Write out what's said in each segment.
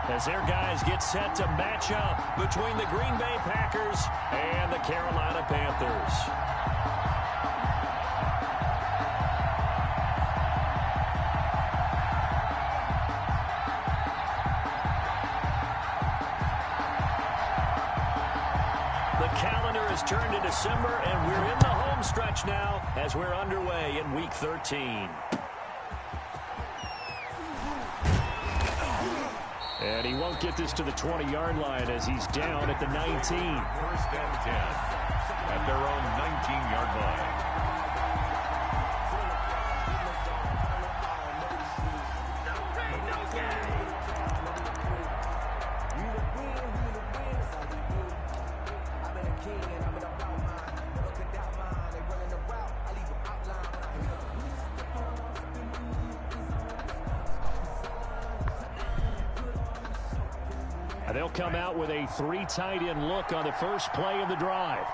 as their guys get set to match up between the Green Bay Packers and the Carolina Panthers. The calendar has turned to December, and we're in the home stretch now as we're underway in Week 13. And he won't get this to the 20-yard line as he's down at the 19. First and 10 at their own 19-yard line. They'll come out with a 3 tight end look on the first play of the drive.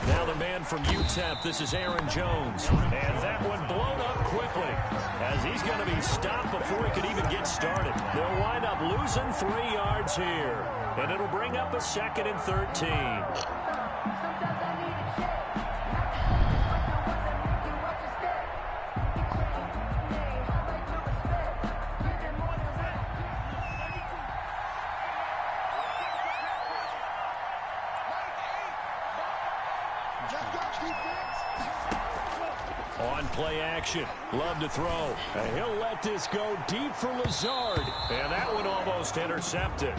Now the man from UTEP, this is Aaron Jones. And that one blown up quickly as he's going to be stopped before he could even get started. They'll wind up losing 3 yards here. And it'll bring up a 2nd and 13. On play action, love to throw. And he'll let this go deep for Lazard. And that one almost intercepted.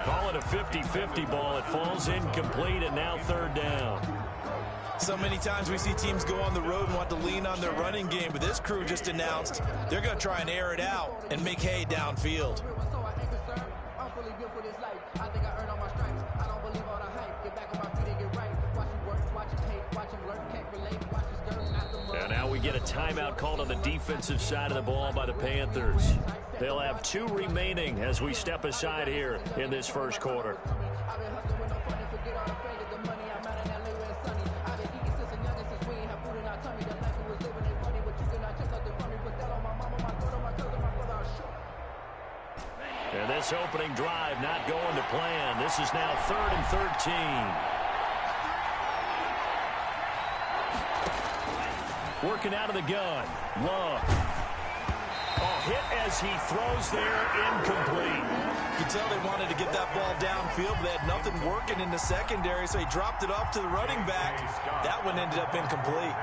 Call it a 50-50 ball. It falls incomplete, and now 3rd down. So many times we see teams go on the road and want to lean on their running game, but this crew just announced they're going to try and air it out and make hay downfield. And now we get a timeout called on the defensive side of the ball by the Panthers. They'll have 2 remaining as we step aside here in this first quarter. And this opening drive not going to plan. This is now 3rd and 13. Working out of the gun. Love. Hit as he throws there, incomplete. You can tell they wanted to get that ball downfield, but they had nothing working in the secondary, so he dropped it off to the running back. That one ended up incomplete.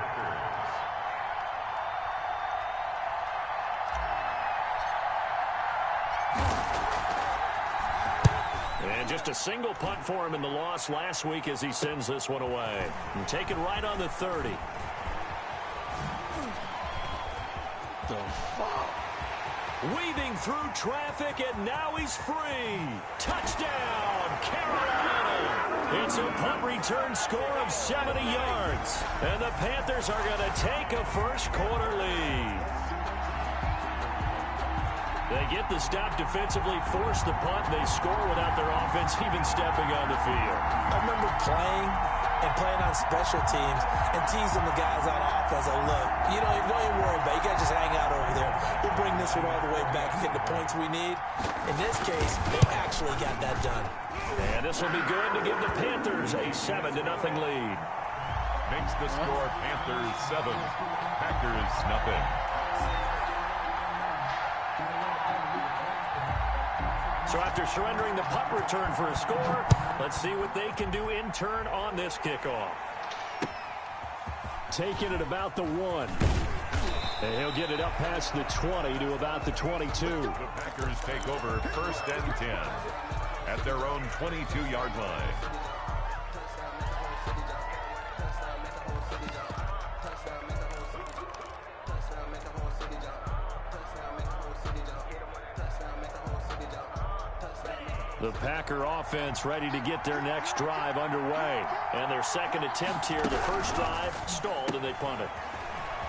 And just a single punt for him in the loss last week as he sends this one away. And taken right on the 30. Weaving through traffic, and now he's free. Touchdown, Carolina. It's a punt return score of 70 yards. And the Panthers are going to take a first quarter lead. They get the stop defensively, force the punt, they score without their offense even stepping on the field. I remember playing on special teams and teasing the guys on offense. Look, don't even worry about it. You got to just hang out over there. We'll bring this one all the way back and get the points we need. In this case, they actually got that done. And this will be good to give the Panthers a 7-0 lead. Makes the score Panthers 7, Packers nothing. So after surrendering the punt return for a score, let's see what they can do in turn on this kickoff. Taking it about the 1. And he'll get it up past the 20 to about the 22. The Packers take over 1st and 10 at their own 22-yard line. The Packer offense ready to get their next drive underway. And their second attempt here, the first drive stalled and they punt it.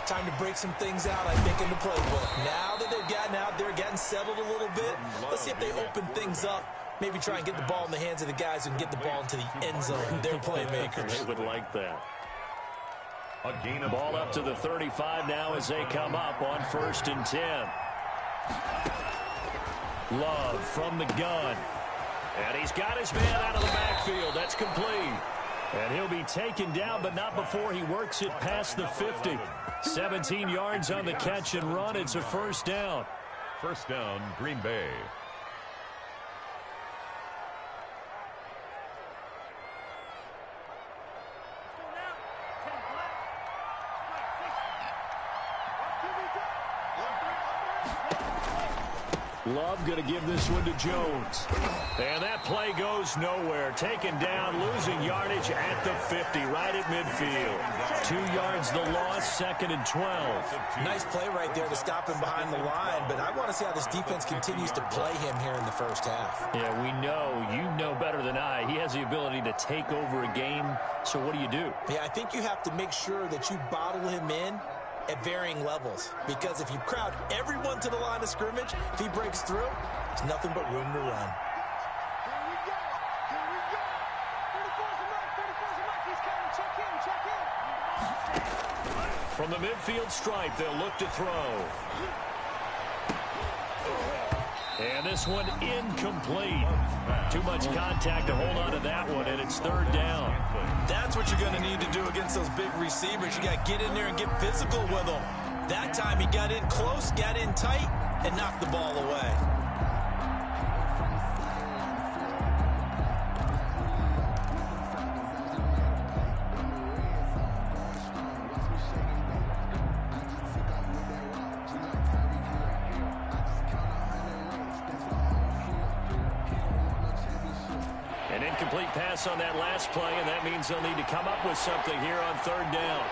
Time to break some things out, I think, in the playbook. Now that they've gotten out there, getting settled a little bit, let's see if they open things up. Maybe try and get the ball in the hands of the guys who can get the ball into the end zone. They're playmakers. They would like that. Ball up to the 35 now as they come up on 1st and 10. Love from the gun. And he's got his man out of the backfield. That's complete. And he'll be taken down, but not before he works it past the 50. 17 yards on the catch and run. It's a 1st down. 1st down, Green Bay. Love going to give this one to Jones. And that play goes nowhere. Taken down, losing yardage at the 50, right at midfield. 2 yards the loss, 2nd and 12. Nice play right there to stop him behind the line, but I want to see how this defense continues to play him here in the 1st half. Yeah, we know, you know better than I, he has the ability to take over a game, so what do you do? Yeah, I think you have to make sure that you bottle him in at varying levels, because if you crowd everyone to the line of scrimmage, if he breaks through, there's nothing but room to run. From the midfield stripe, they'll look to throw. And this one incomplete. Too much contact to hold on to that one, and it's 3rd down. That's what you're going to need to do against those big receivers. You got to get in there and get physical with them. That time he got in close, got in tight, and knocked the ball away. An incomplete pass on that last play, and that means they'll need to come up with something here on 3rd down.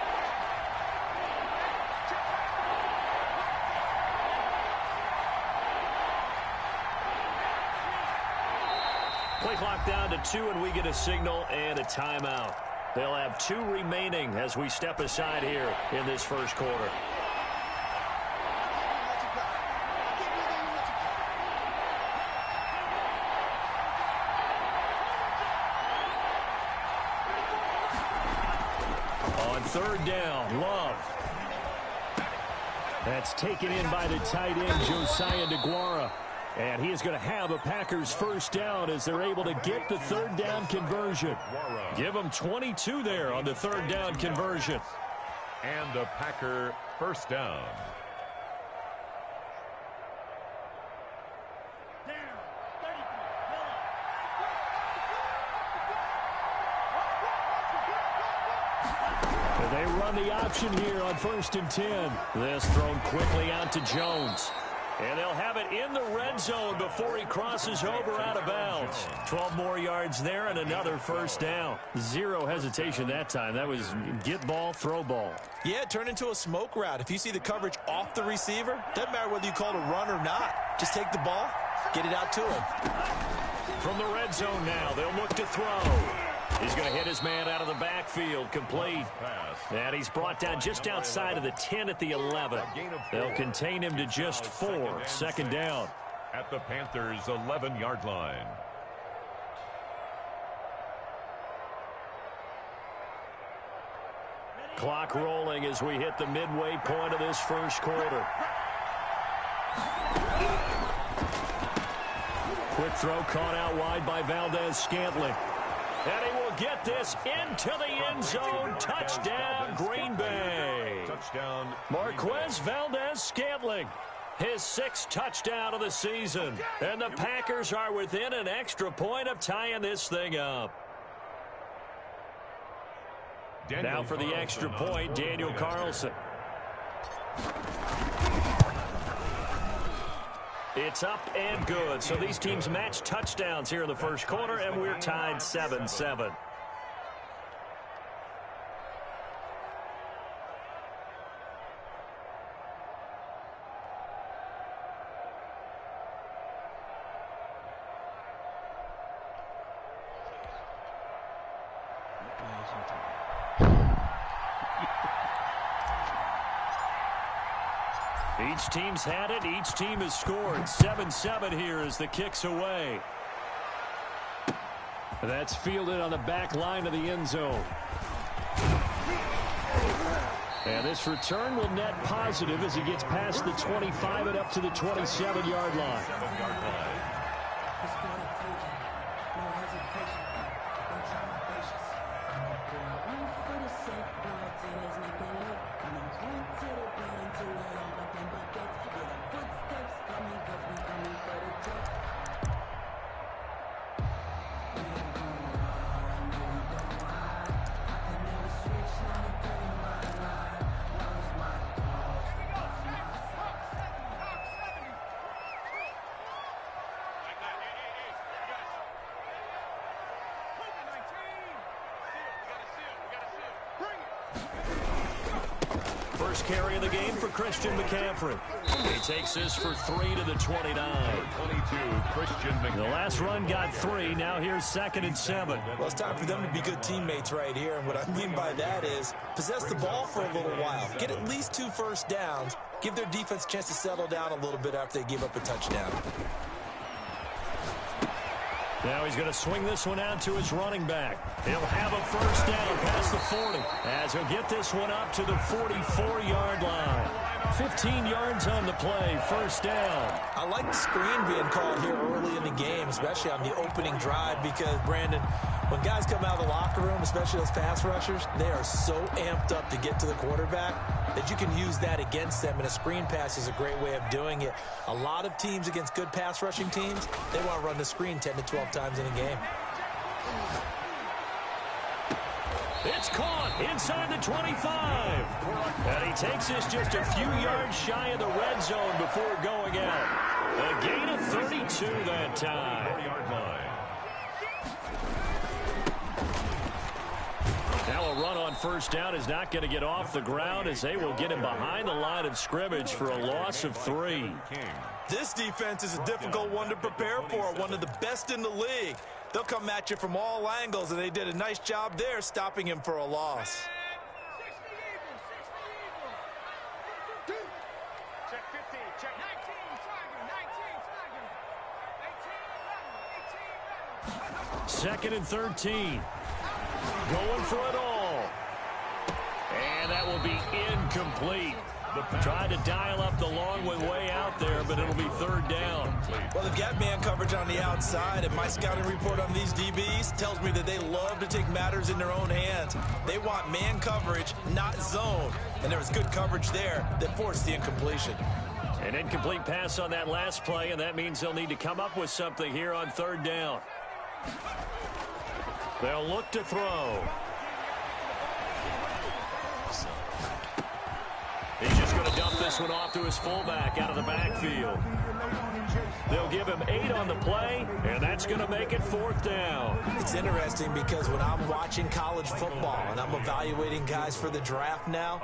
Play clock down to 2, and we get a signal and a timeout. They'll have 2 remaining as we step aside here in this 1st quarter. On 3rd down, Love. That's taken in by the tight end, Josiah DeGuara. And he is going to have a Packers 1st down as they're able to get the 3rd down conversion. Give them 22 there on the 3rd down conversion. And a Packer 1st down. They run the option here on 1st and 10. This thrown quickly out to Jones. And they'll have it in the red zone before he crosses over out of bounds. 12 more yards there and another 1st down. Zero hesitation that time. That was get ball, throw ball. Yeah, it turned into a smoke route. If you see the coverage off the receiver, doesn't matter whether you call it a run or not. Just take the ball, get it out to him. From the red zone now, they'll look to throw. He's going to hit his man out of the backfield, complete. And he's brought down just outside of the 10 at the 11. They'll contain him to just 4. 2nd down. At the Panthers' 11-yard line. Clock rolling as we hit the midway point of this 1st quarter. Quick throw caught out wide by Valdez-Scantling. And he will get this into the end zone. Touchdown, Green Bay. Touchdown. Marquez Valdez-Scantling, his 6th touchdown of the season. And the Packers are within an extra point of tying this thing up. Now for the extra point, Daniel Carlson. It's up and good. So these teams match touchdowns here in the 1st quarter, and we're tied 7-7. Each team's had it. Each team has scored. 7-7 here as the kick's away. That's fielded on the back line of the end zone. And this return will net positive as he gets past the 25 and up to the 27-yard line. First carry of the game for Christian McCaffrey. He takes this for 3 to the 29. 22, Christian McCaffrey. The last run got 3. Now here's 2nd and 7. Well, it's time for them to be good teammates right here. And what I mean by that is possess the ball for a little while. Get at least 2 first downs. Give their defense a chance to settle down a little bit after they give up a touchdown. Now he's going to swing this one out to his running back. He'll have a first down past the 40 as he'll get this one up to the 44-yard line. 15 yards on the play, first down. I like the screen being called here early in the game, especially on the opening drive, because, Brandon, when guys come out of the locker room, especially those pass rushers, they are so amped up to get to the quarterback that you can use that against them, and a screen pass is a great way of doing it. A lot of teams against good pass rushing teams, they want to run the screen 10 to 12 times in a game. It's caught inside the 25. And he takes this just a few yards shy of the red zone before going out. A gain of 32 that time. 40-yard line. Now a run on first down is not going to get off the ground as they will get him behind the line of scrimmage for a loss of 3. This defense is a difficult one to prepare for, one of the best in the league. They'll come at you from all angles, and they did a nice job there stopping him for a loss. Check 15, check 19, target, 19, 2nd and 13. Going for it all. And that will be incomplete. Tried to dial up the long one way out there, but it'll be 3rd down. Well, they've got man coverage on the outside, and my scouting report on these DBs tells me that they love to take matters in their own hands. They want man coverage, not zone. And there was good coverage there that forced the incompletion. An incomplete pass on that last play, and that means they'll need to come up with something here on 3rd down. They'll look to throw. He's just going to dump this one off to his fullback out of the backfield. They'll give him 8 on the play, and that's going to make it 4th down. It's interesting because when I'm watching college football and I'm evaluating guys for the draft now,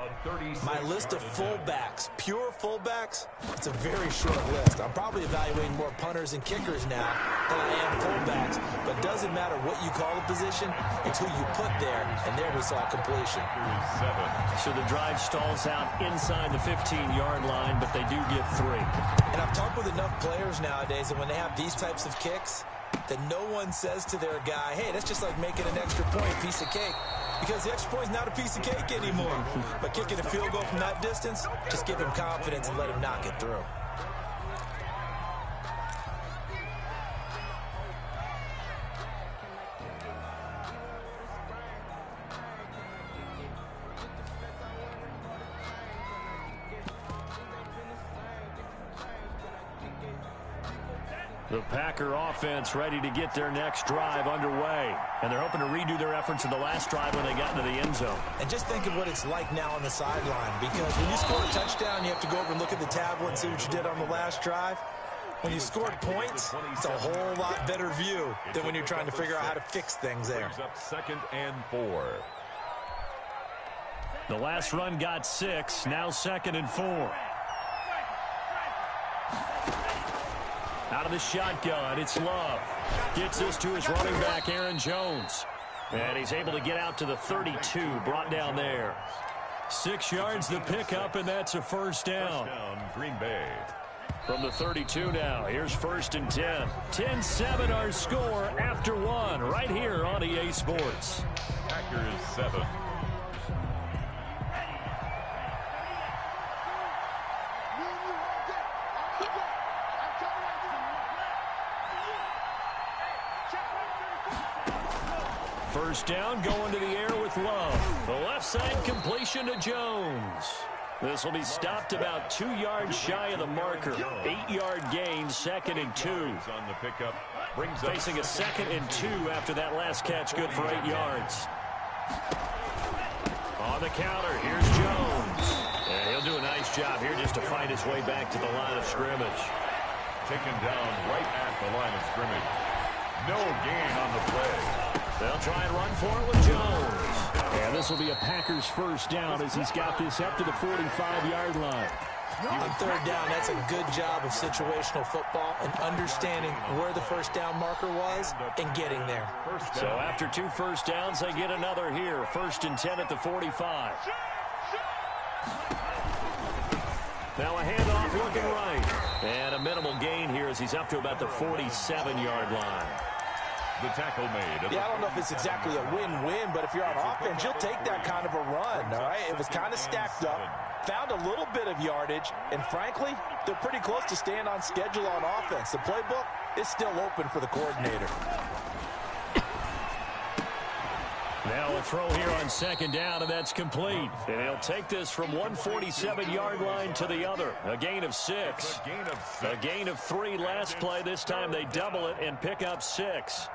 my list of fullbacks, pure fullbacks, it's a very short list. I'm probably evaluating more punters and kickers now than I am fullbacks, but it doesn't matter what you call the position, it's who you put there, and there we saw completion. So the drive stalls out inside the 15-yard line, but they do get 3. And I've talked with enough players nowadays that when they have these types of kicks, that no one says to their guy, hey, that's just like making an extra point, piece of cake. Because the extra point's not a piece of cake anymore. But kicking a field goal from that distance, just give him confidence and let him knock it through. The Packer offense ready to get their next drive underway. And they're hoping to redo their efforts in the last drive when they got into the end zone. And just think of what it's like now on the sideline. Because when you score a touchdown, you have to go over and look at the tablet and see what you did on the last drive. When you scored points, it's a whole lot better view than when you're trying to figure out how to fix things there. Up 2nd and 4. The last run got 6, now 2nd and 4. Out of the shotgun, it's Love. Gets this to his running back, Aaron Jones. And he's able to get out to the 32, brought down there. 6 yards the pickup, and that's a first down. First down, Green Bay. From the 32 now, here's 1st and 10. 10-7 our score after 1 right here on EA Sports. Packers 7. First down, going to the air with Love. The left side completion to Jones. This will be stopped about 2 yards shy of the marker. 8-yard gain, 2nd and 2. On the pickup, brings Facing a 2nd and 2 after that last catch, good for 8 yards. On the counter, here's Jones. And he'll do a nice job here just to fight his way back to the line of scrimmage. taken down right at the line of scrimmage. No gain on the play. They'll try and run for it with Jones. And this will be a Packers first down as he's got this up to the 45-yard line. On third down, that's a good job of situational football and understanding where the first down marker was and getting there. So after 2 first downs, they get another here. 1st and 10 at the 45. Now a handoff looking right. And a minimal gain here as he's up to about the 47-yard line. The tackle made. Yeah, I don't know if it's exactly a win-win, but if you're on offense, you'll take that kind of a run, all right? It was kind of stacked up, found a little bit of yardage, and frankly, they're pretty close to staying on schedule on offense. The playbook is still open for the coordinator. Now a throw here on 2nd down, and that's complete. And he'll take this from 147-yard line to the other. A gain of 6. A gain of 3 last play. This time they double it and pick up 6.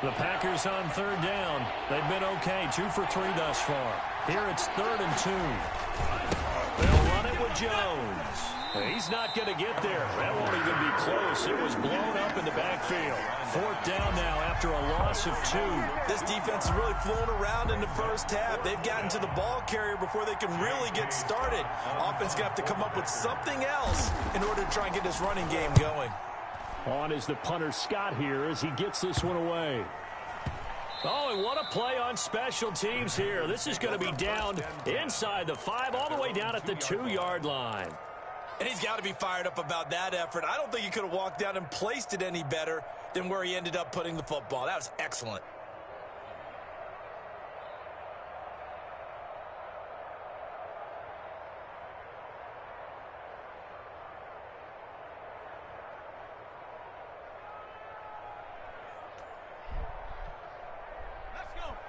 The Packers on 3rd down. They've been okay, 2 for 3 thus far. Here it's 3rd and 2. They'll run it with Jones. He's not going to get there. That won't even be close. It was blown up in the backfield. 4th down now after a loss of 2. This defense is really flown around in the first half. They've gotten to the ball carrier before they can really get started. Offense going to have to come up with something else in order to try and get this running game going. On is the punter Scott here as he gets this one away. Oh, and what a play on special teams here. This is going to be down inside the 5 all the way down at the 2-yard line. And he's got to be fired up about that effort. I don't think he could have walked down and placed it any better than where he ended up putting the football. That was excellent.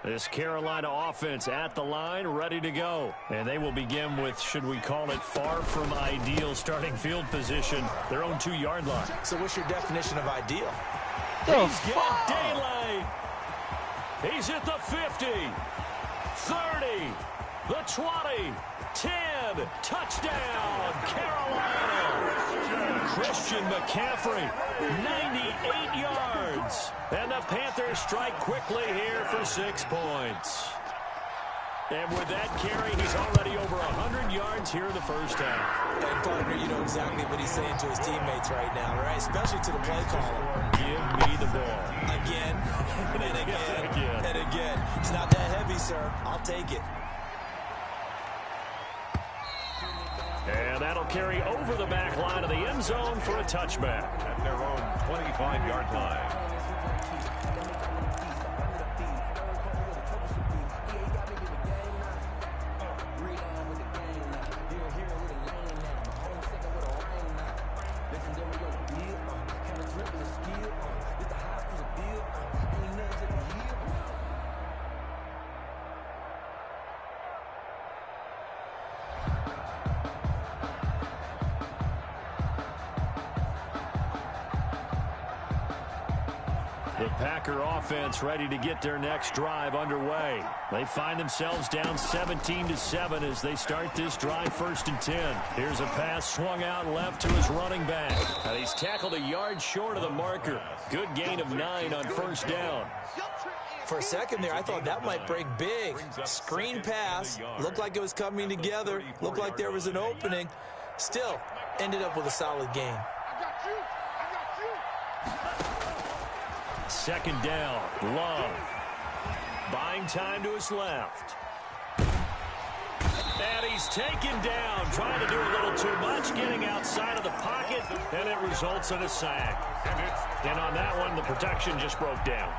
This Carolina offense at the line, ready to go. And they will begin with, should we call it, far from ideal starting field position, their own 2-yard line. So what's your definition of ideal? He's got daylight. He's at the 50, 30, the 20, 10, touchdown, Carolina. Christian McCaffrey, 98 yards. And the Panthers strike quickly here for 6 points. And with that carry, he's already over 100 yards here in the first half. And partner, you know exactly what he's saying to his teammates right now, right? Especially to the play caller. Give me the ball. Again, and again, and again. It's not that heavy, sir. I'll take it. And that'll carry over the back line of the end zone for a touchback. At their own 25-yard line. The Packer offense ready to get their next drive underway. They find themselves down 17-7 as they start this drive 1st and 10. Here's a pass swung out left to his running back. And he's tackled a yard short of the marker. Good gain of 9 on 1st down. For a second there, I thought that might break big. Screen pass, looked like it was coming together, looked like there was an opening. Still, ended up with a solid gain. Second down, Love. Buying time to his left. And he's taken down, trying to do a little too much, getting outside of the pocket, and it results in a sack. And on that one, the protection just broke down.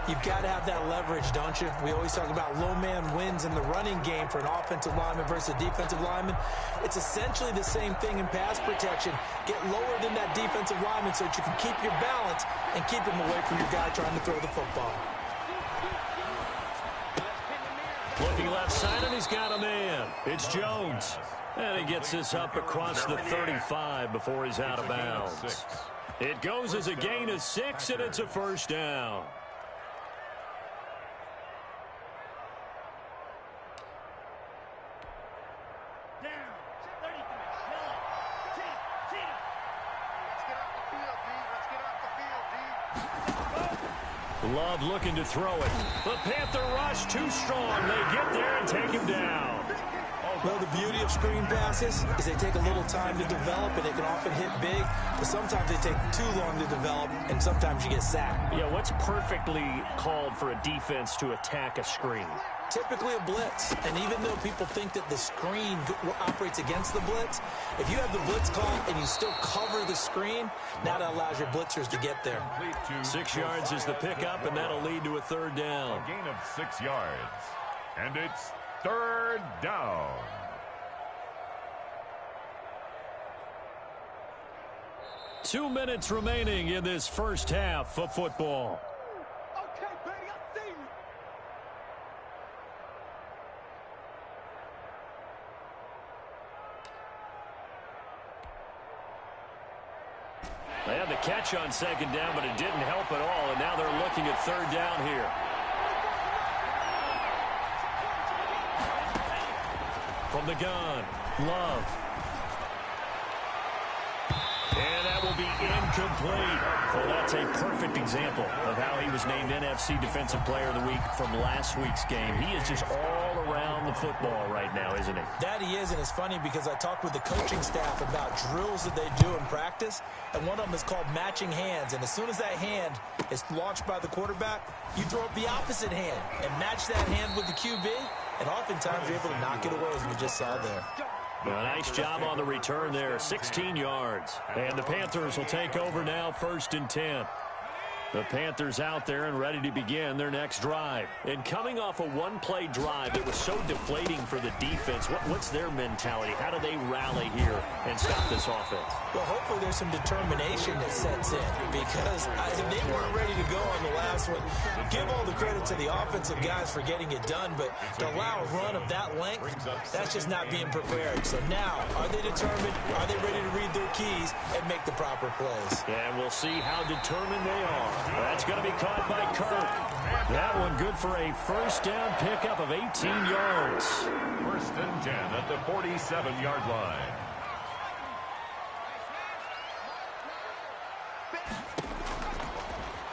You've got to have that leverage, don't you? We always talk about low man wins in the running game for an offensive lineman versus a defensive lineman. It's essentially the same thing in pass protection. Get lower than that defensive lineman so that you can keep your balance and keep him away from your guy trying to throw the football. Looking left side, and he's got a man. It's Jones. And he gets this up across the 35 before he's out of bounds. It goes as a gain of 6, and it's a first down. Love looking to throw it. The Panther rush too strong. They get there and take him down. Well, the beauty of screen passes is they take a little time to develop, and they can often hit big, but sometimes they take too long to develop, and sometimes you get sacked. Yeah, what's perfectly called for a defense to attack a screen? Typically a blitz, and even though people think that the screen operates against the blitz, if you have the blitz call and you still cover the screen, now that allows your blitzers to get there. 6 yards is the pickup, and that'll lead to a third down. A gain of 6 yards. And it's third down. Two minutes remaining in this first half of football. Okay, baby, I see you. They had the catch on second down, but it didn't help at all, and now they're looking at third down here. From the gun, Love. And that will be incomplete. Well, that's a perfect example of how he was named NFC Defensive Player of the Week from last week's game. He is just all around the football right now, isn't he? That he is, and it's funny because I talked with the coaching staff about drills that they do in practice, and one of them is called matching hands. And as soon as that hand is launched by the quarterback, you throw up the opposite hand and match that hand with the QB, and oftentimes you're able to knock it away, as we just saw there. Well, nice job on the return there, 16 yards. And the Panthers will take over now, 1st and 10. The Panthers out there and ready to begin their next drive. And coming off a one-play drive that was so deflating for the defense, what's their mentality? How do they rally here and stop this offense? Well, hopefully there's some determination that sets in, because if they weren't ready to go on the last one, give all the credit to the offensive guys for getting it done, but to allow a run of that length, that's just not being prepared. So now, are they determined? Are they ready to read their keys and make the proper plays? And we'll see how determined they are. That's going to be caught by Kirk. That one good for a first down pickup of 18 yards. 1st and 10 at the 47-yard line.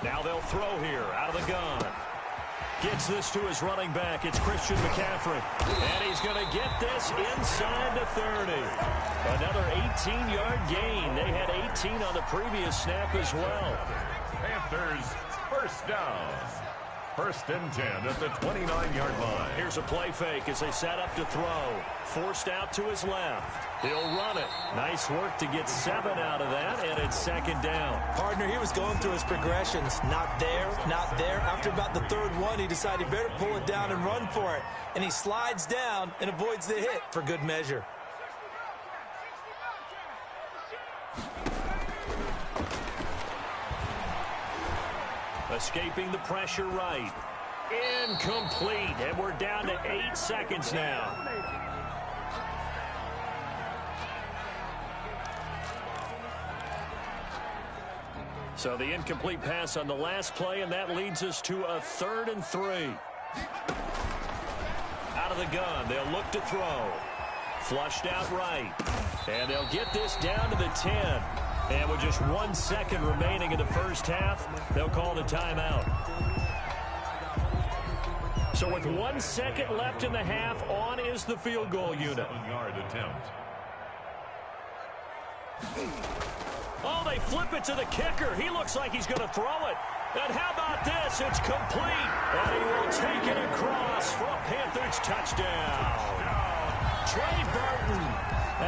Now they'll throw here out of the gun. Gets this to his running back. It's Christian McCaffrey. And he's going to get this inside the 30. Another 18-yard gain. They had 18 on the previous snap as well. Panthers first down. 1st and 10 at the 29-yard line. Here's a play fake as they set up to throw. Forced out to his left. He'll run it. Nice work to get 7 out of that, and it's 2nd down. Partner, he was going through his progressions. Not there, not there. After about the 3rd one, he decided he better pull it down and run for it. And he slides down and avoids the hit for good measure. Escaping the pressure right. Incomplete, and we're down to 8 seconds now. So the incomplete pass on the last play, and that leads us to a 3rd and 3. Out of the gun, they'll look to throw. Flushed out right. And they'll get this down to the 10. And with just 1 second remaining in the first half, they'll call the timeout. So with 1 second left in the half, on is the field goal unit. 7-yard attempt. Oh, they flip it to the kicker. He looks like he's going to throw it. And how about this? It's complete. And he will take it across for a Panthers touchdown. Trey Burton,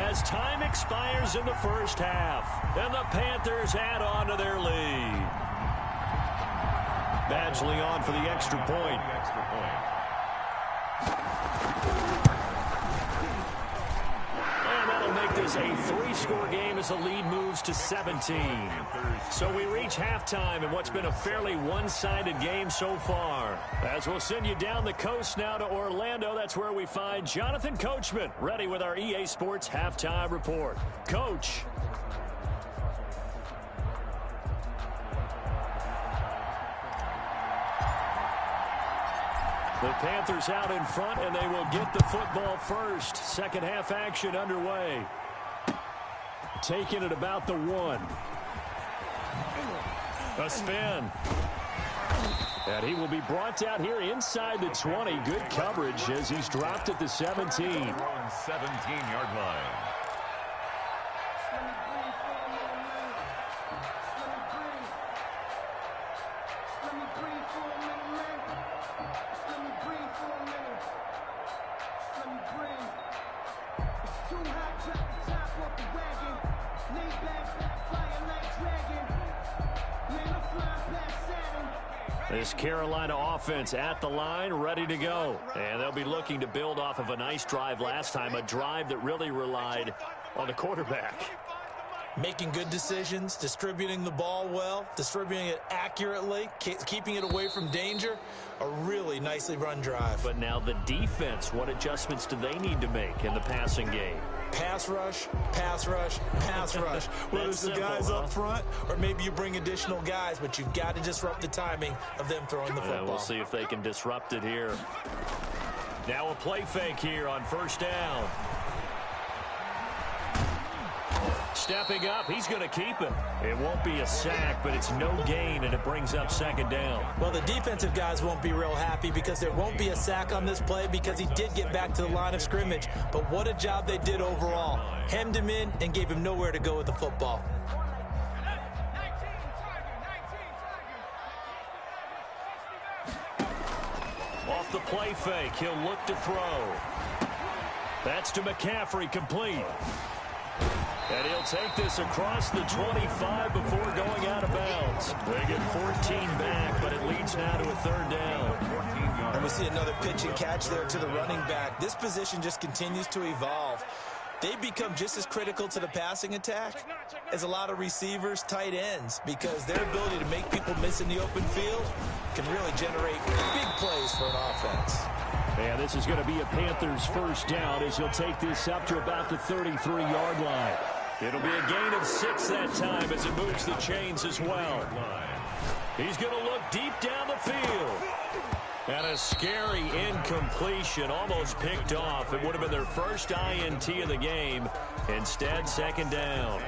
as time expires in the first half. And the Panthers add on to their lead. Badgley on for the extra point. And that'll make this a 3-score game as the lead moves to 17. So we reach halftime in what's been a fairly one-sided game so far. As we'll send you down the coast now to Orlando, that's where we find Jonathan Coachman, ready with our EA Sports Halftime Report. Coach. The Panthers out in front, and they will get the football first. Second half action underway. Taking it about the 1. A spin. And he will be brought out here inside the 20. Good coverage as he's dropped at the 17. 17-yard line. This Carolina offense at the line, ready to go. And they'll be looking to build off of a nice drive last time, a drive that really relied on the quarterback. Making good decisions, distributing the ball well, distributing it accurately, keeping it away from danger. A really nicely run drive. But now the defense, what adjustments do they need to make in the passing game? Pass rush, pass rush, pass rush. Whether it's the guys up front or maybe you bring additional guys, but you've got to disrupt the timing of them throwing the football. We'll see if they can disrupt it here. Now a play fake here on first down. Stepping up, he's going to keep it. It won't be a sack, but it's no gain, and it brings up second down. Well, the defensive guys won't be real happy because there won't be a sack on this play because he did get back to the line of scrimmage. But what a job they did overall. Hemmed him in and gave him nowhere to go with the football. Off the play fake, he'll look to throw. That's to McCaffrey, complete. And he'll take this across the 25 before going out of bounds. They get 14 back, but it leads now to a third down. And we see another pitch and catch there to the running back. This position just continues to evolve. They become just as critical to the passing attack as a lot of receivers, tight ends, because their ability to make people miss in the open field can really generate big plays for an offense. And this is going to be a Panthers first down as he'll take this up to about the 33-yard line. It'll be a gain of 6 that time as it moves the chains as well. He's going to look deep down the field. And a scary incompletion, almost picked off. It would have been their first INT of the game. Instead, second down.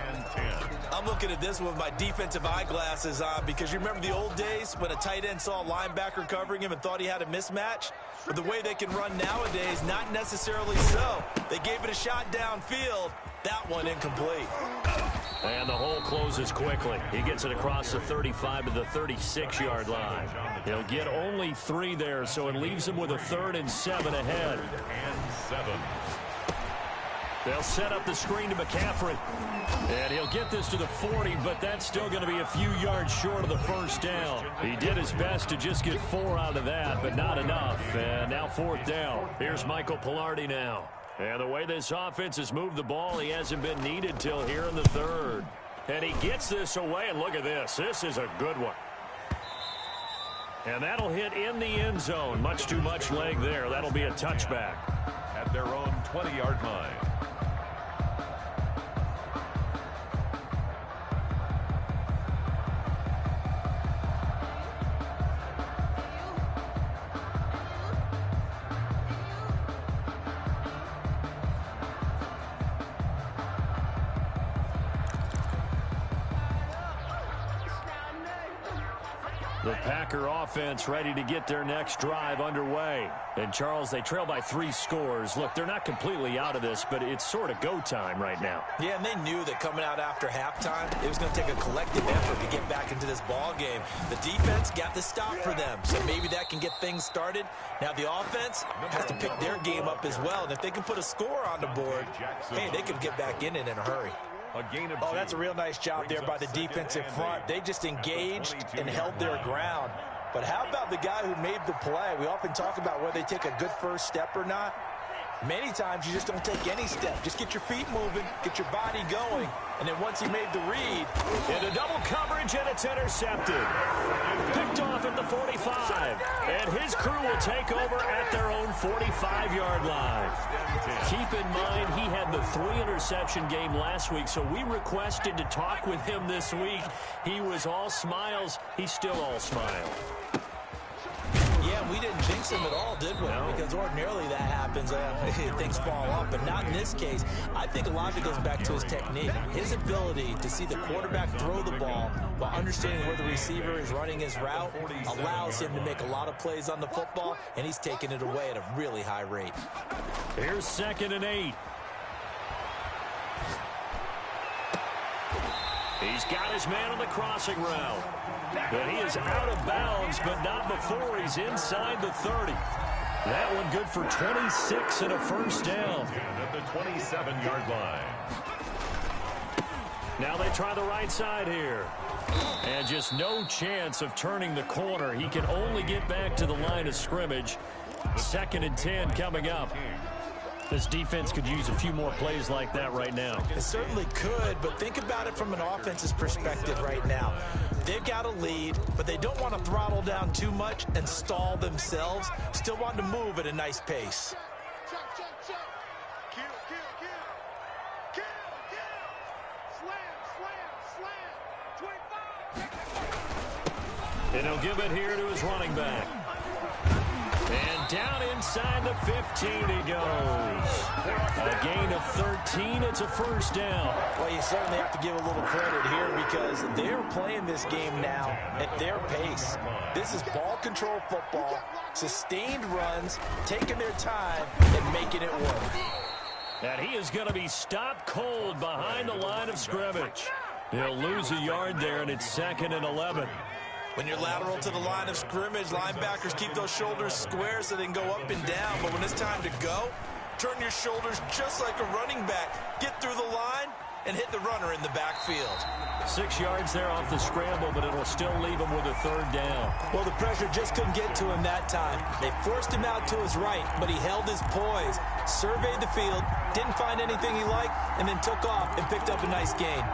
I'm looking at this with my defensive eyeglasses on because you remember the old days when a tight end saw a linebacker covering him and thought he had a mismatch? But the way they can run nowadays, not necessarily so. They gave it a shot downfield. That one incomplete. And the hole closes quickly. He gets it across the 35 to the 36-yard line. He'll get only 3 there, so it leaves him with a 3rd and 7 ahead. They'll set up the screen to McCaffrey. And he'll get this to the 40, but that's still going to be a few yards short of the first down. He did his best to just get 4 out of that, but not enough. And now 4th down. Here's Michael Pilardi now. And the way this offense has moved the ball, he hasn't been needed till here in the 3rd. And he gets this away, and look at this. This is a good one. And that'll hit in the end zone. Much too much leg there. That'll be a touchback. At their own 20-yard line. The Packer offense ready to get their next drive underway. And, Charles, they trail by 3 scores. Look, they're not completely out of this, but it's sort of go time right now. Yeah, and they knew that coming out after halftime, it was going to take a collective effort to get back into this ball game. The defense got the stop for them, so maybe that can get things started. Now the offense has to pick their game up as well, and if they can put a score on the board, hey, they can get back in it in a hurry. Oh, that's a real nice job there by the defensive front. They just engaged and held their ground. But how about the guy who made the play? We often talk about whether they take a good first step or not. Many times you just don't take any step. Just get your feet moving, get your body going, and then once he made the read. Into double coverage, and it's intercepted. Picked off at the 45. And his crew will take over at their own 45-yard line. Keep in mind, he had the 3-interception game last week, so we requested to talk with him this week. He was all smiles. He's still all smile. Yeah, we didn't jinx him at all, did we? No. Because ordinarily that happens. Things fall off, but not in this case. I think a lot of it goes back to his technique. His ability to see the quarterback throw the ball while understanding where the receiver is running his route allows him to make a lot of plays on the football, and he's taking it away at a really high rate. Here's 2nd and 8. He's got his man on the crossing route. But he is out of bounds, but not before he's inside the 30. That one good for 26 and a first down. At the 27-yard line. Now they try the right side here. And just no chance of turning the corner. He can only get back to the line of scrimmage. 2nd and 10 coming up. This defense could use a few more plays like that right now. It certainly could, but think about it from an offense's perspective right now. They've got a lead, but they don't want to throttle down too much and stall themselves. Still want to move at a nice pace. And he'll give it here to his running back. And down inside the 15 he goes. A gain of 13. It's a first down. Well, you certainly have to give a little credit here because they're playing this game now at their pace. This is ball control football, sustained runs, taking their time and making it work. And he is going to be stopped cold behind the line of scrimmage. He'll lose a yard there, and it's 2nd and 11. When you're lateral to the line of scrimmage, linebackers keep those shoulders square so they can go up and down. But when it's time to go, turn your shoulders just like a running back. Get through the line and hit the runner in the backfield. 6 yards there off the scramble, but it'll still leave him with a 3rd down. Well, the pressure just couldn't get to him that time. They forced him out to his right, but he held his poise, surveyed the field, didn't find anything he liked, and then took off and picked up a nice gain.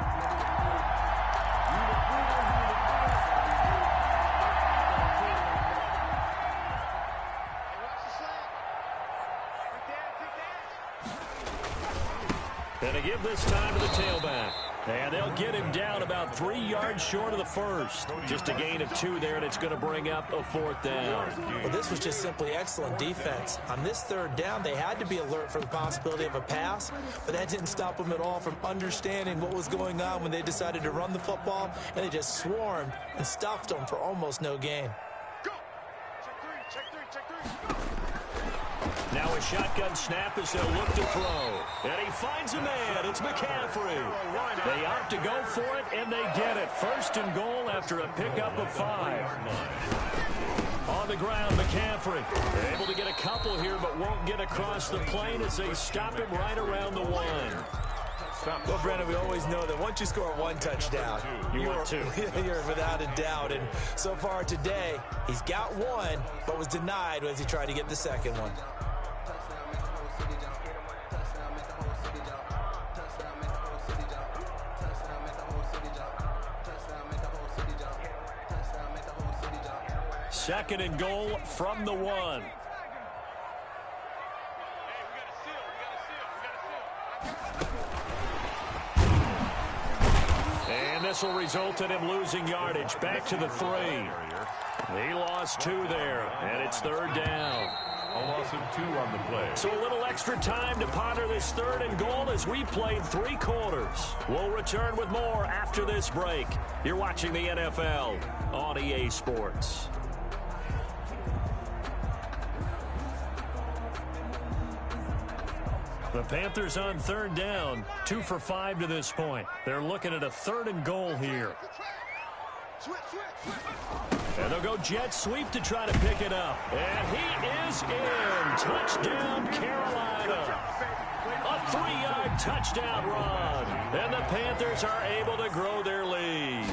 And they give this time to the tailback. And they'll get him down about 3 yards short of the first. Just a gain of 2 there, and it's going to bring up a 4th down. Well, this was just simply excellent defense. On this 3rd down, they had to be alert for the possibility of a pass, but that didn't stop them at all from understanding what was going on when they decided to run the football, and they just swarmed and stuffed them for almost no gain. Now a shotgun snap as they'll look to throw. And he finds a man. It's McCaffrey. They opt to go for it, and they get it. 1st and goal after a pickup of 5. On the ground, McCaffrey. They're able to get a couple here, but won't get across the plane as they stop him right around the 1. Well, Brandon, we always know that once you score 1 touchdown, you want 2. You're without a doubt. And so far today, he's got 1, but was denied as he tried to get the 2nd one. Second and goal from the 1. And this will result in him losing yardage. Back to the 3. He lost 2 there, and it's 3rd down. A loss of 2 on the play. So a little extra time to ponder this 3rd and goal as we played 3 quarters. We'll return with more after this break. You're watching the NFL on EA Sports. The Panthers on 3rd down, 2 for 5 to this point. They're looking at a 3rd and goal here. And they'll go jet sweep to try to pick it up. And he is in. Touchdown, Carolina. A 3-yard touchdown run. And the Panthers are able to grow their lead.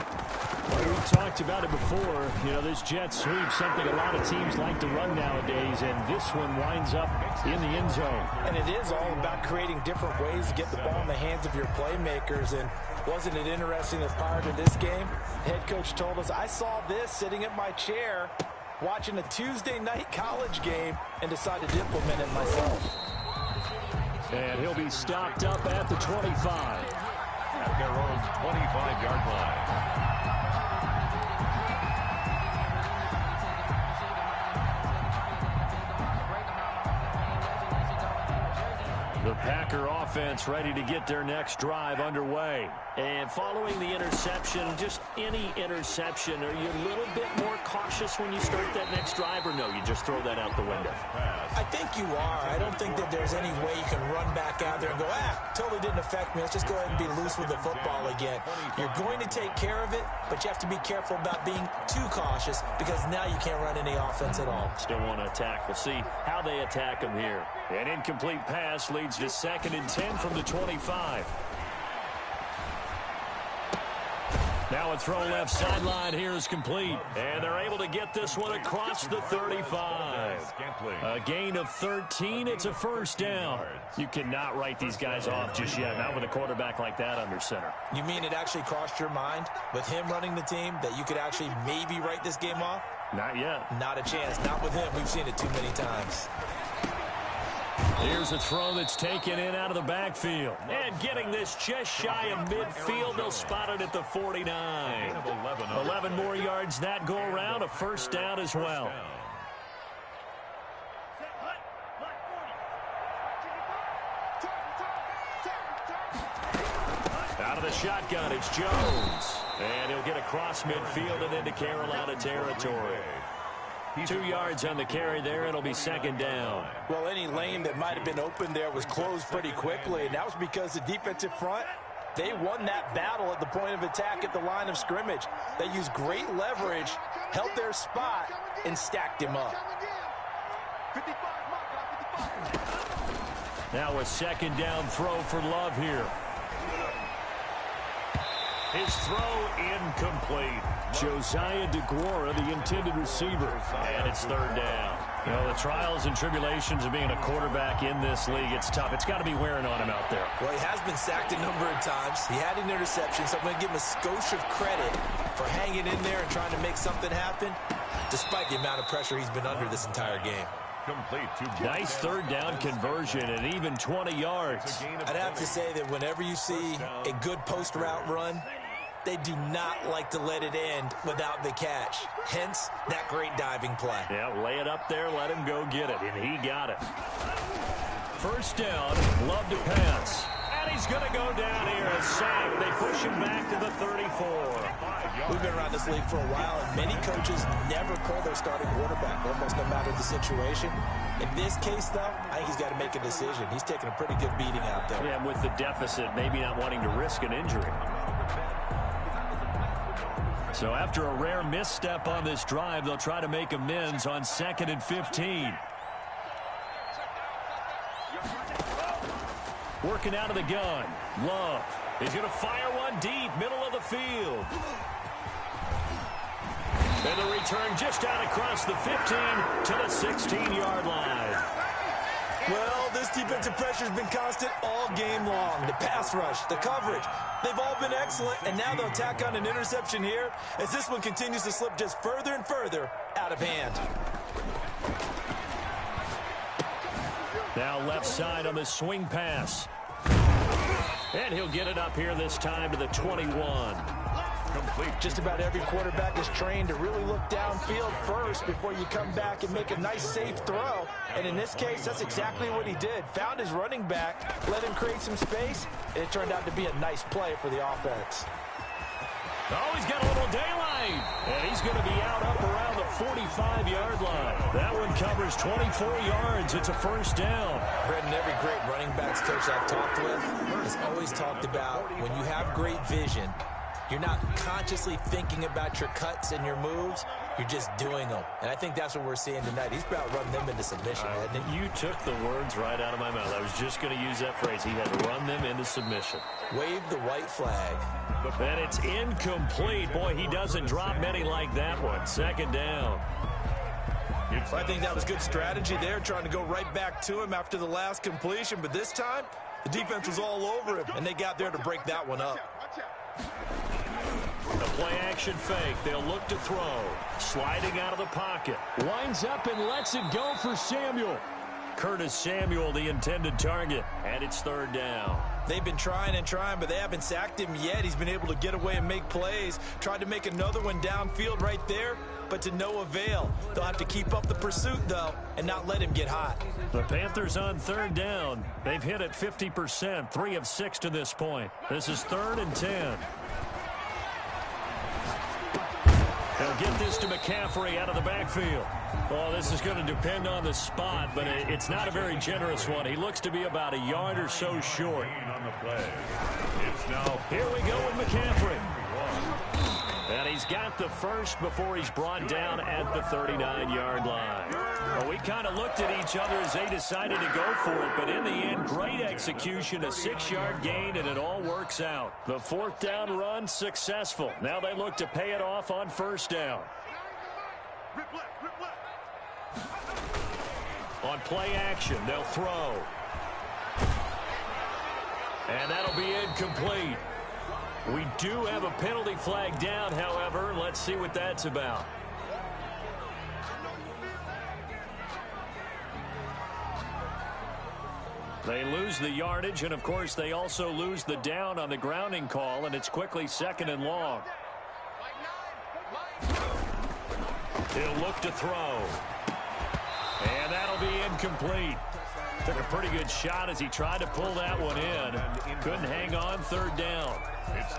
Well, we've talked about it before. You know, this jet sweep, something a lot of teams like to run nowadays, and this one winds up in the end zone. And it is all about creating different ways to get the ball in the hands of your playmakers. And wasn't it interesting that prior to this game, the head coach told us, I saw this sitting in my chair watching a Tuesday night college game and decided to implement it myself. And he'll be stopped up at the 25. At their own 25-yard line. The Packer offense ready to get their next drive underway. And following the interception, just any interception, are you a little bit more cautious when you start that next drive, or no, you just throw that out the window? I think you are. I don't think that there's any way you can run back out there and go, totally didn't affect me. Let's just go ahead and be loose with the football again. You're going to take care of it, but you have to be careful about being too cautious because now you can't run any offense at all. Still want to attack. We'll see how they attack them here. An incomplete pass leads to 2nd and 10 from the 25. Now a throw left sideline here is complete. And they're able to get this one across the 35. A gain of 13. It's a 1st down. You cannot write these guys off just yet, not with a quarterback like that under center. You mean it actually crossed your mind with him running the team that you could actually maybe write this game off? Not yet. Not a chance. Not with him. We've seen it too many times. Here's a throw that's taken in out of the backfield. And getting this just shy of midfield, they'll spot it at the 49. 11 more yards that go around, a 1st down as well. Out of the shotgun, it's Jones. And he'll get across midfield and into Carolina territory. 2 yards on the carry there. It'll be 2nd down. Well, any lane that might have been open there was closed pretty quickly, and that was because the defensive front, they won that battle at the point of attack at the line of scrimmage. They used great leverage, held their spot, and stacked him up. Now a 2nd down throw for Love here. His throw incomplete. Josiah DeGuara, the intended receiver. And it's 3rd down. You know, the trials and tribulations of being a quarterback in this league, it's tough. It's got to be wearing on him out there. Well, he has been sacked a number of times. He had an interception, so I'm going to give him a skosh of credit for hanging in there and trying to make something happen, despite the amount of pressure he's been under this entire game. Nice 3rd down conversion and even 20 yards. I'd have to say that whenever you see a good post route run, they do not like to let it end without the catch. Hence, that great diving play. Yeah, lay it up there, let him go get it, and he got it. 1st down, Love to pass. And he's going to go down here and sack. They push him back to the 34. We've been around this league for a while, and many coaches never pull their starting quarterback, almost no matter the situation. In this case, though, I think he's got to make a decision. He's taking a pretty good beating out there. Yeah, with the deficit, maybe not wanting to risk an injury. So after a rare misstep on this drive, they'll try to make amends on 2nd and 15. Working out of the gun. Love. He's going to fire one deep, middle of the field. And the return just out across the 15 to the 16-yard line. Well, this defensive pressure has been constant all game long. The pass rush, the coverage, they've all been excellent, and now they'll tack on an interception here as this one continues to slip just further and further out of hand. Now left side on the swing pass. And he'll get it up here this time to the 21. complete. Just about every quarterback is trained to really look downfield first before you come back and make a nice, safe throw. And in this case, that's exactly what he did. Found his running back, let him create some space, and it turned out to be a nice play for the offense. Oh, he's got a little daylight. And he's going to be out up around the 45-yard line. That one covers 24 yards. It's a first down. Brendan, every great running backs coach I've talked with has always talked about when you have great vision, you're not consciously thinking about your cuts and your moves. You're just doing them. And I think that's what we're seeing tonight. He's about to run them into submission, hasn't he? You took the words right out of my mouth. I was just going to use that phrase. He had to run them into submission. Wave the white flag. And it's incomplete. Boy, he doesn't drop many like that one. Second down. I think that was good strategy there, trying to go right back to him after the last completion. But this time, the defense was all over him, and they got there to break that one up. The play-action fake. They'll look to throw. Sliding out of the pocket. Winds up and lets it go for Samuel. Curtis Samuel, the intended target. And it's third down. They've been trying and trying, but they haven't sacked him yet. He's been able to get away and make plays. Tried to make another one downfield right there, but to no avail. They'll have to keep up the pursuit, though, and not let him get hot. The Panthers on third down. They've hit it 50%, 3 of 6 to this point. This is 3rd and 10. They'll get this to McCaffrey out of the backfield. Well, this is going to depend on the spot, but it's not a very generous one. He looks to be about a yard or so short. On the play. It's now Here we go with McCaffrey. And he's got the first before he's brought down at the 39-yard line. Well, we kind of looked at each other as they decided to go for it, but in the end, great execution, a 6-yard gain, and it all works out. The 4th down run successful. Now they look to pay it off on first down. On play action, they'll throw. And that'll be incomplete. We do have a penalty flag down, however. Let's see what that's about. They lose the yardage, and, of course, they also lose the down on the grounding call, and it's quickly 2nd and long. He'll look to throw. And that'll be incomplete. Took a pretty good shot as he tried to pull that one in. Couldn't hang on, 3rd down.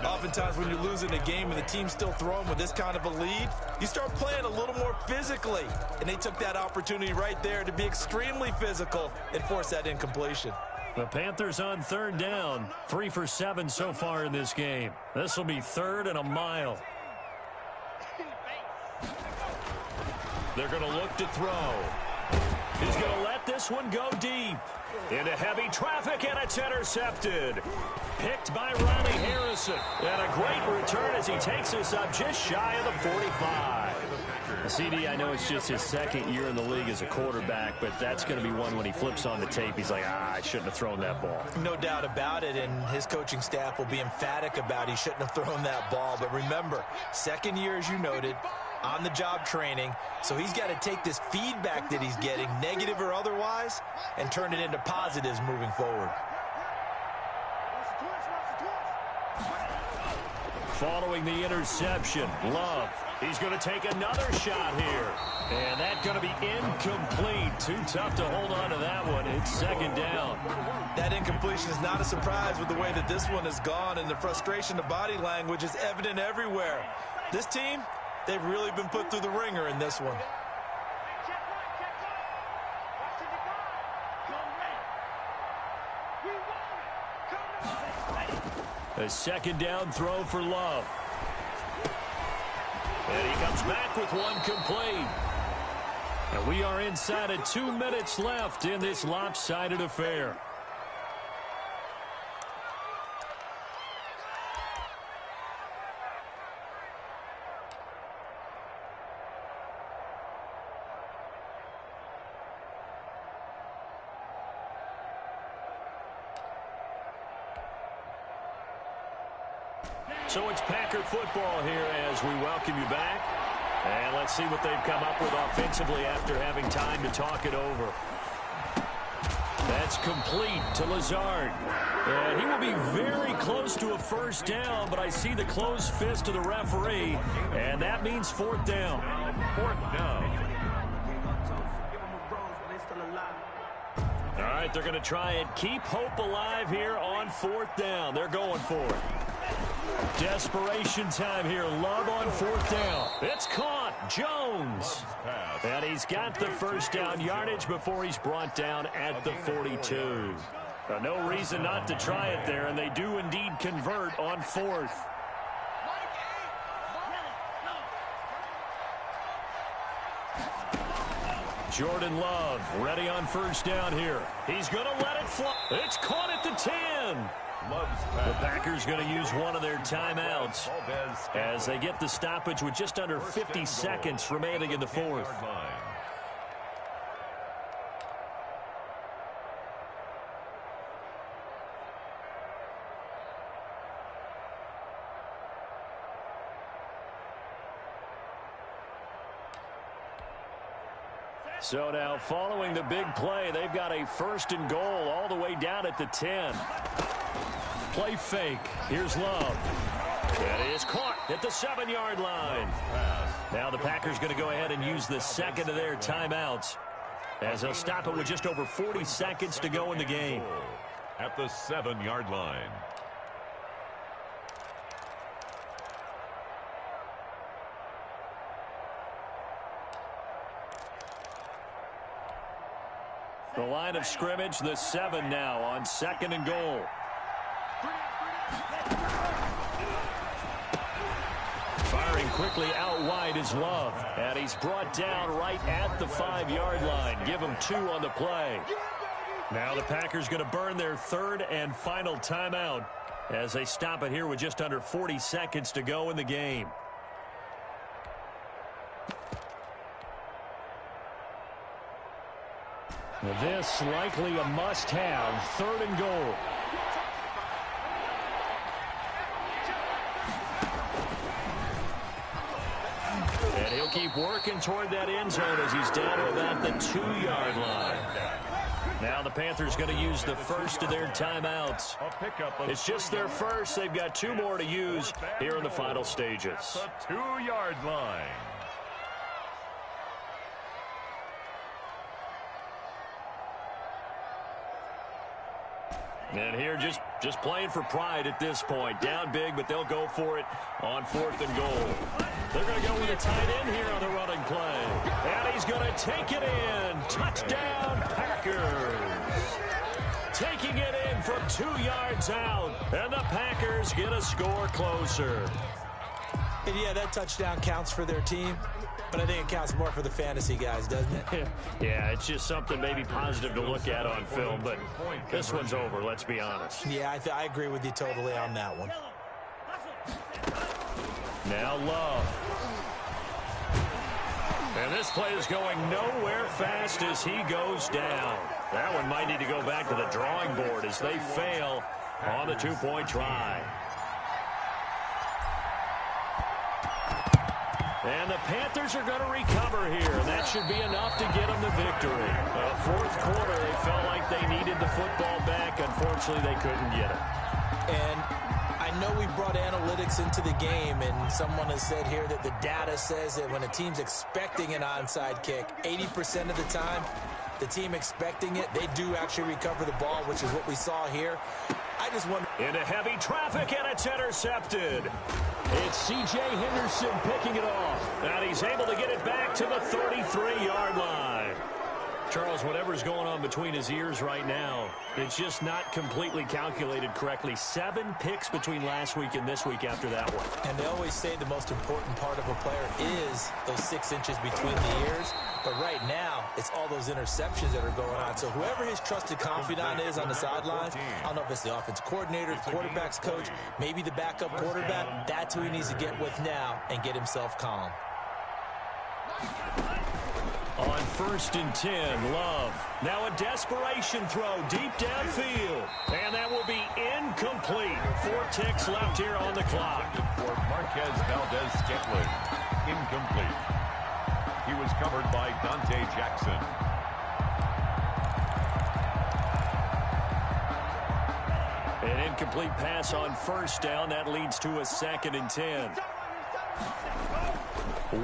Oftentimes when you're losing a game and the team's still throwing with this kind of a lead, you start playing a little more physically. And they took that opportunity right there to be extremely physical and force that incompletion. The Panthers on 3rd down, 3 for 7 so far in this game. This will be 3rd and a mile. They're going to look to throw. He's going to let this one go deep. Into heavy traffic, and it's intercepted. Picked by Riley Harrison. And a great return as he takes us up just shy of the 45. CD, I know it's just his 2nd year in the league as a quarterback, but that's going to be one when he flips on the tape. He's like, I shouldn't have thrown that ball. No doubt about it, and his coaching staff will be emphatic about he shouldn't have thrown that ball. But remember, 2nd year, as you noted, on-the-job training, so he's got to take this feedback that he's getting, negative or otherwise, and turn it into positives moving forward. Following the interception, Love. He's going to take another shot here. And that's going to be incomplete. Too tough to hold on to that one. It's 2nd down. That incompletion is not a surprise with the way that this one has gone, and the frustration, the body language is evident everywhere. This team, they've really been put through the ringer in this one. A 2nd down throw for Love. And he comes back with one complete. And we are inside of 2 minutes left in this lopsided affair. So it's Packer football here as we welcome you back. And let's see what they've come up with offensively after having time to talk it over. That's complete to Lazard. And he will be very close to a first down, but I see the closed fist of the referee, and that means fourth down. Fourth down. All right, they're going to try and keep hope alive here on fourth down. They're going for it. Desperation time here. Love on fourth down. It's caught. Jones. And he's got the first down yardage before he's brought down at the 42. No reason not to try it there, and they do indeed convert on fourth. Jordan Love ready on first down here. He's going to let it fly. It's caught at the 10. The Packers going to use one of their timeouts as they get the stoppage with just under 50 seconds remaining in the fourth. So now following the big play, they've got a first and goal all the way down at the 10. Play fake. Here's Love. That is caught at the 7-yard line. Now the Packers going to go ahead and use the second of their timeouts as they'll stop it with just over 40 seconds to go in the game. At the 7-yard line. The line of scrimmage, the 7 now on second and goal. Firing quickly out wide is Love. And he's brought down right at the 5-yard line. Give him 2 on the play. Now the Packers going to burn their third and final timeout as they stop it here with just under 40 seconds to go in the game. This likely a must-have, third and goal. And he'll keep working toward that end zone as he's down to about the 2-yard line. Now the Panthers going to use the first of their timeouts. It's just their first. They've got 2 more to use here in the final stages. The 2-yard line. And here just playing for pride at this point. Down big, but they'll go for it on fourth and goal. They're going to go with a tight end here on the running play. And he's going to take it in. Touchdown, Packers. Taking it in from 2 yards out. And the Packers get a score closer. And yeah, that touchdown counts for their team. But I think it counts more for the fantasy guys, doesn't it? Yeah, it's just something maybe positive to look at on film, but this one's over, let's be honest. Yeah, I agree with you totally on that one. Now Love. And this play is going nowhere fast as he goes down. That one might need to go back to the drawing board as they fail on the 2-point try. And the Panthers are going to recover here, and that should be enough to get them the victory. Fourth quarter, they felt like they needed the football back. Unfortunately, they couldn't get it. And I know we brought analytics into the game, and someone has said here that the data says that when a team's expecting an onside kick, 80% of the time, the team expecting it, they do actually recover the ball, which is what we saw here. I just wonder. Into heavy traffic, and it's intercepted. It's C.J. Henderson picking it off. And he's able to get it back to the 33-yard line. Charles, whatever's going on between his ears right now, it's just not completely calculated correctly. 7 picks between last week and this week after that one. And they always say the most important part of a player is those 6 inches between the ears. But right now, it's all those interceptions that are going on. So whoever his trusted confidant is on the sidelines, I don't know if it's the offense coordinator, quarterback's coach, maybe the backup quarterback, that's who he needs to get with now and get himself calm. On first and 10, Love. Now a desperation throw deep downfield. And that will be incomplete. 4 ticks left here on the clock. For Marquez Valdez-Scantling. Incomplete. He was covered by Dante Jackson. An incomplete pass on first down. That leads to a 2nd and 10.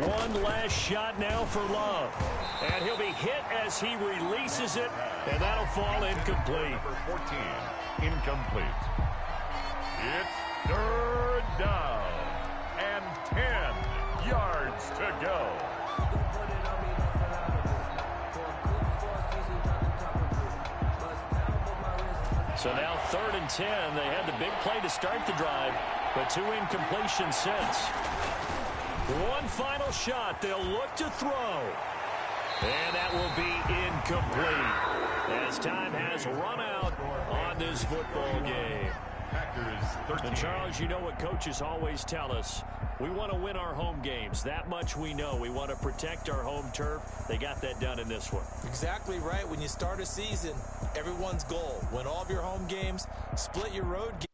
One last shot now for Love. And he'll be hit as he releases it, and that'll fall incomplete. Number 14, incomplete. It's 3rd down and 10 yards to go. So now 3rd and 10. They had the big play to start the drive, but 2 incompletions since. One final shot. They'll look to throw. And that will be incomplete as time has run out on this football game. And Charles, you know what coaches always tell us. We want to win our home games. That much we know. We want to protect our home turf. They got that done in this one. Exactly right. When you start a season, everyone's goal, win all of your home games, split your road games.